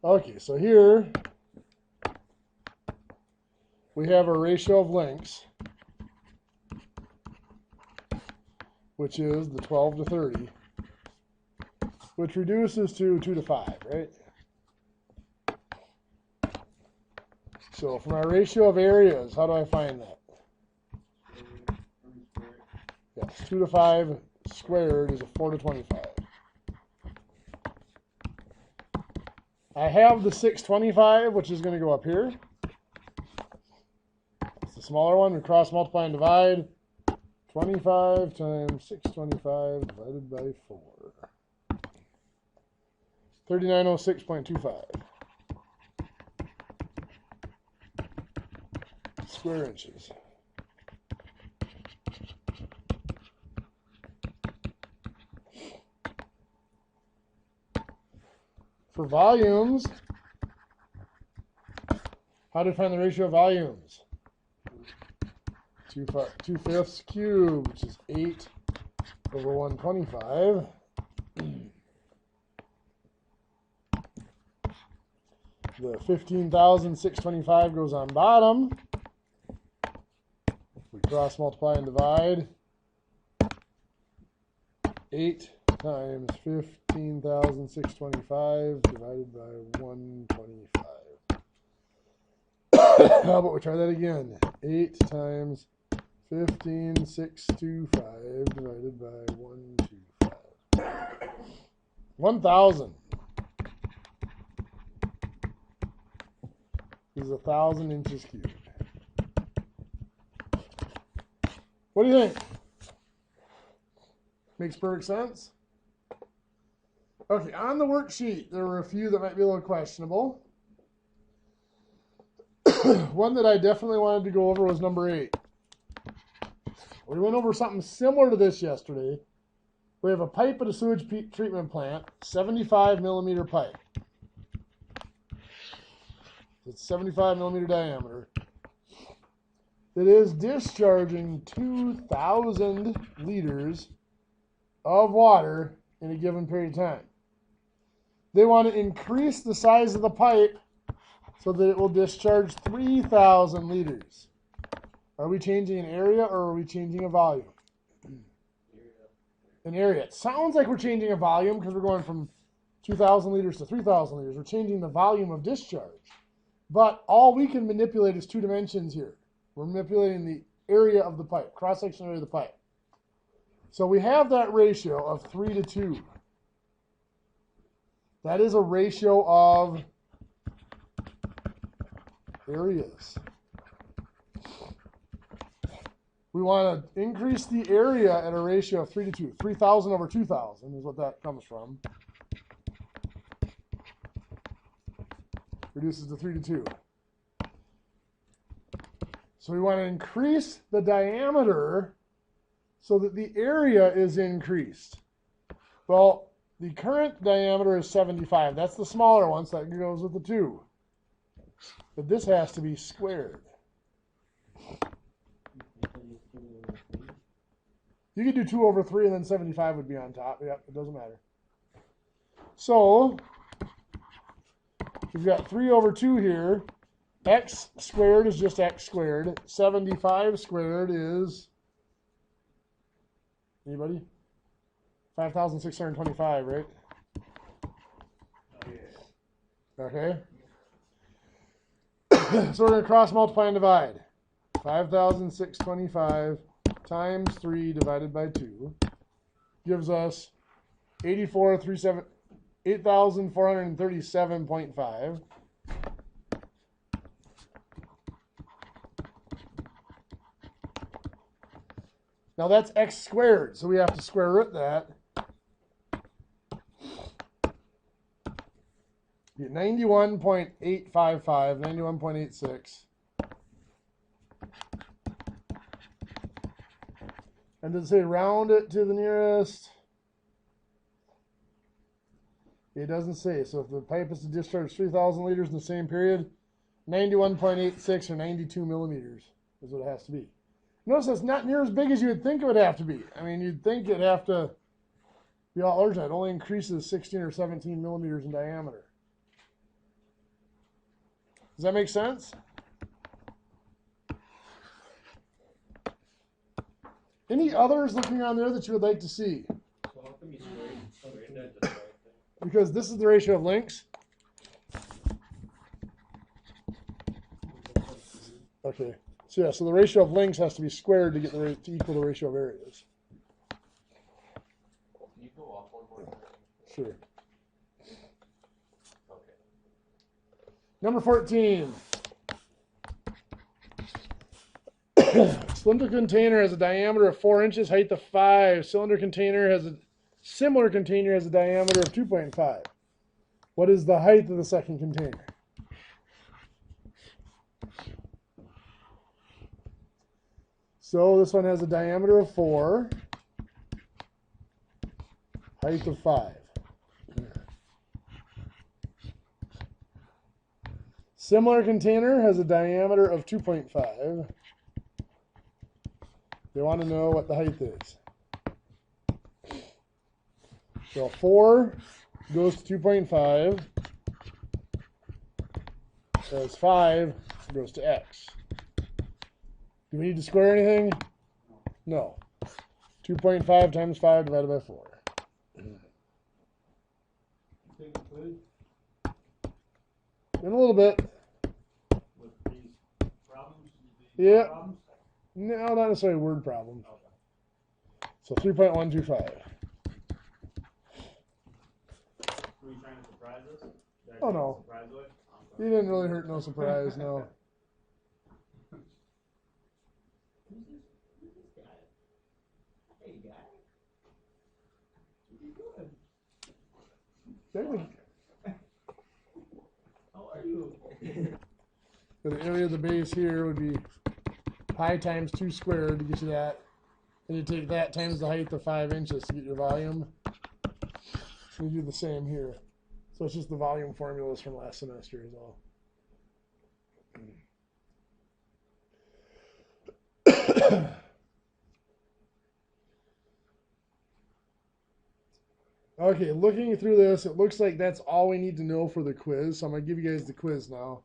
Okay, so here we have a ratio of lengths, which is the 12 to 30, which reduces to 2 to 5, right? So for my ratio of areas, how do I find that? Yes, 2 to 5 squared is a 4 to 25. I have the 625, which is going to go up here. It's the smaller one. We cross multiply and divide. 25 times 625 divided by 4. 3906.25 square inches. For volumes, how do we find the ratio of volumes? 2/5 cubed, which is 8 over 125. The 15,625 goes on bottom. We cross multiply and divide. 8 times 15,625 divided by 125. How about we try that again? 8 times 15,625 divided by 125. 1,000 is 1,000 inches cubed. What do you think? Makes perfect sense? Okay, on the worksheet, there were a few that might be a little questionable. One that I definitely wanted to go over was number 8. We went over something similar to this yesterday. We have a pipe at a sewage treatment plant, 75 millimeter pipe. It's 75 millimeter diameter. It is discharging 2,000 liters of water in a given period of time. They want to increase the size of the pipe so that it will discharge 3,000 liters. Are we changing an area or are we changing a volume? An area. It sounds like we're changing a volume because we're going from 2,000 liters to 3,000 liters. We're changing the volume of discharge. But all we can manipulate is 2 dimensions here. We're manipulating the area of the pipe, cross-section area of the pipe. So we have that ratio of 3 to 2. That is a ratio of areas. We want to increase the area at a ratio of 3 to 2. 3,000 over 2,000 is what that comes from. Reduces to 3 to 2. So we want to increase the diameter so that the area is increased. Well, the current diameter is 75. That's the smaller one, so that goes with the 2. But this has to be squared. You could do 2 over 3 and then 75 would be on top. Yep, it doesn't matter. So we've got 3 over 2 here. X squared is just x squared. 75 squared is, anybody? 5,625, right? Okay. So we're going to cross multiply and divide. 5,625 times 3 divided by 2 gives us 8,437.5. Now that's x squared, so we have to square root that. Get 91.855, 91.86. And does it say round it to the nearest? It doesn't say. So if the pipe is to discharge 3,000 liters in the same period, 91.86 or 92 millimeters is what it has to be. Notice it's not near as big as you would think it would have to be. I mean, you'd think it'd have to be all larger. It only increases 16 or 17 millimeters in diameter. Does that make sense? Any others looking on there that you would like to see? Because this is the ratio of lengths. Okay. So yeah, so the ratio of lengths has to be squared to get to equal the ratio of areas. Can you go off one more time? Sure. Okay. Number 14. Cylinder container has a diameter of 4 inches, height of 5. Cylinder container has a similar container has a diameter of 2.5. What is the height of the second container? So this one has a diameter of 4, height of 5. Similar container has a diameter of 2.5. They want to know what the height is. So 4 goes to 2.5, as 5 goes to x. Do we need to square anything? No. 2.5 times 5 divided by 4. In a little bit. With these problems? Yeah. Problems? No, not necessarily a word problem. Okay. So 3.125. Were you trying to surprise us? Oh, no. Surprise way? You didn't really hurt no surprise, no. Who's this guy? Hey, guy. What are you doing? How are you? So the area of the base here would be pi times 2 squared to get you that. And you take that times the height of 5 inches to get your volume. And you do the same here. So it's just the volume formulas from last semester is all. Okay, looking through this, it looks like that's all we need to know for the quiz. So I'm going to give you guys the quiz now.